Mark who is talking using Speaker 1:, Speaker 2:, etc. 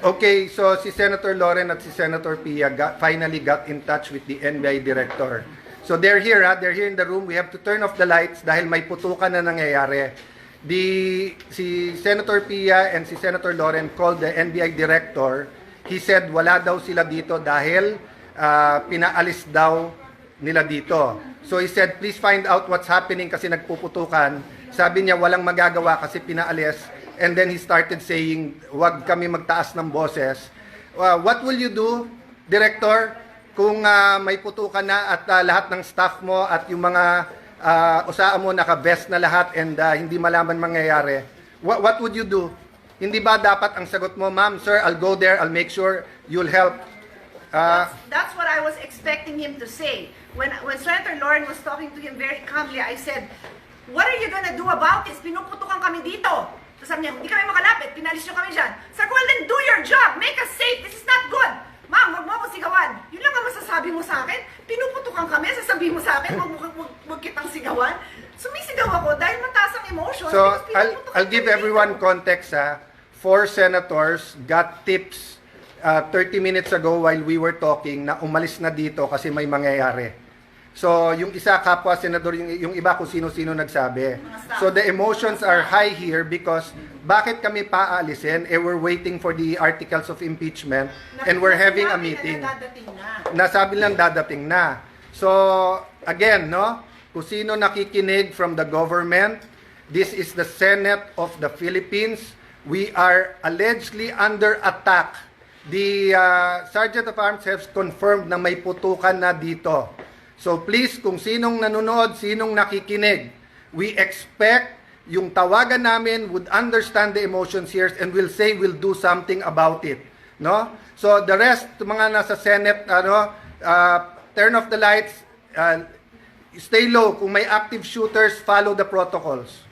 Speaker 1: Okay, so si Senator Loren at si Senator Pia finally got in touch with the NBI director. So they're here, they're here in the room. We have to turn off the lights dahil may putukan na nangyayari. Si Senator Pia and si Senator Loren called the NBI director. He said wala daw sila dito dahil pinaalis daw nila dito. So he said, please find out what's happening kasi nagpuputukan. Sabi niya walang magagawa kasi pinaalis. And then he started saying, wag kami magtaas ng boses. What will you do, Director, kung may putukan na at lahat ng staff mo at yung mga usaan mo naka-vest na lahat and hindi malaman mangyayari? What would you do? Hindi ba dapat ang sagot mo, ma'am, sir, I'll go there, I'll make sure you'll help?
Speaker 2: That's what I was expecting him to say. When Senator Loren was talking to him very calmly, I said, what are you gonna do about this? Pinuputukan kami dito. So sabi niya, hindi kami makalapit, pinalis nyo kami dyan. Sabi ko, well then do your job, make us safe, this is not good. Ma'am, wag mo ako sigawan. Yun lang ang masasabi mo sa akin. Pinuputukan kami, sasabihin mo sa akin, wag kitang sigawan. Sumisigaw ako dahil mataas ang emotion.
Speaker 1: So, I'll give everyone context. 4 senators got tips 30 minutes ago while we were talking na umalis na dito kasi may mangyayari. So, yung isa kapwa senador, yung iba kung sino-sino nagsabi. So, the emotions are high here because bakit kami paalisin? We're waiting for the articles of impeachment and we're having a meeting. Nasabi lang dadating na. So, again, no? Kung sino nakikinig from the government, this is the Senate of the Philippines. We are allegedly under attack. The Sergeant of Arms has confirmed na may putukan na dito. So please, kung sinong nanonood, sinong nakikinig, we expect yung tawagan namin would understand the emotions here and will say we'll do something about it. No? So the rest, mga nasa Senate, turn off the lights, stay low. Kung may active shooters, follow the protocols.